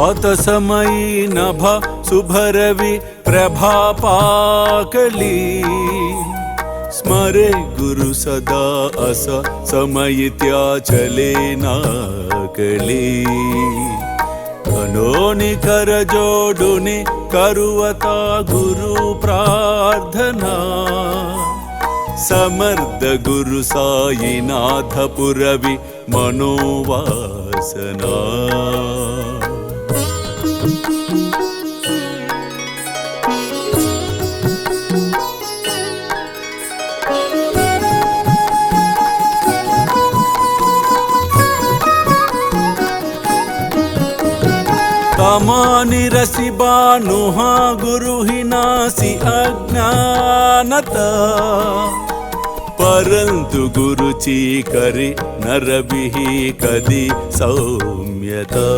प्रातसमयी नभ शुभरवि प्रभापाकली स्मरे गुरु सदा अस समयित्याचले नाकली कनोनि करजोडुनि करुवता गुरु प्रार्थना समर्थ गुरु साईनाथ पुरवि मनोवासना तमानि रसि बानुहा गुरुहिनासि अज्ञानता परंतु गुरुची करी नरबिहि कदी सौम्यता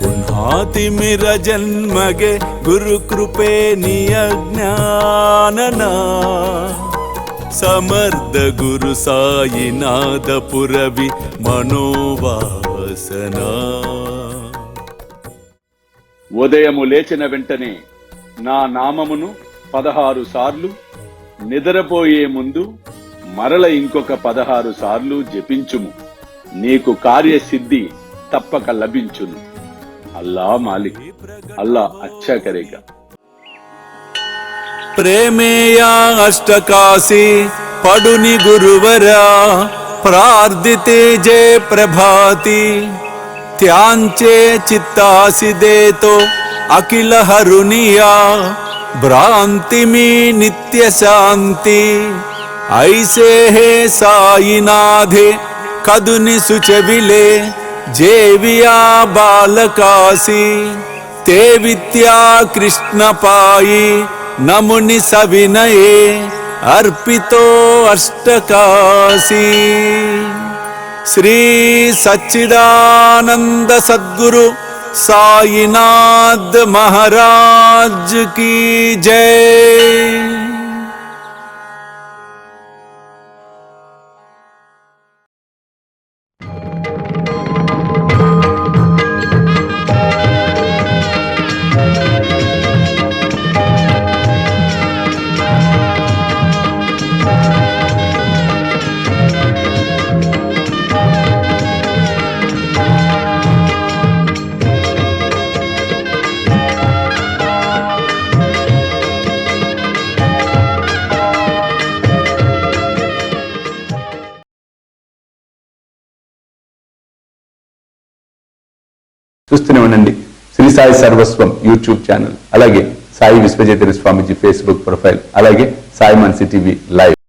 पुन्हातिमिर जन्मगे गुरु कृपे नियज्ञानना समर्थ गुरु साईनाथ पुरवि मनोवासना ఉదయము లేచిన వెంటనే నా నామమును 16 సార్లు, నిద్రపోయే ముందు మరల ఇంకొక 16 సార్లు జపించుము. నీకు కార్యసిద్ధి తప్పక లభించును. అల్లా మాలిక్, అల్లా అచ్చా కరేగా. ప్రేమేయా అష్టకాశి పడుని గురువరా ప్రార్థితే జయ ప్రభాతి त्यांचे चित्तासी देतो अखिल हरुनिया भ्रांति में नित्य शांति ऐसे है साईनाथे कदुनि सुचविले जेविया बालकासी ते विद्या कृष्ण पाई नमुनि सविनये अर्पितो अष्टकाशी श्री सच्चिदानंद सद्गुरु साईनाथ महाराज की जय। చూస్తూనే ఉండండి శ్రీ సాయి సర్వస్వం యూట్యూబ్ ఛానల్, అలాగే సాయి విశ్వజేతరి స్వామీజీ ఫేస్బుక్ ప్రొఫైల్, అలాగే సాయి మనసి టీవీ లైవ్.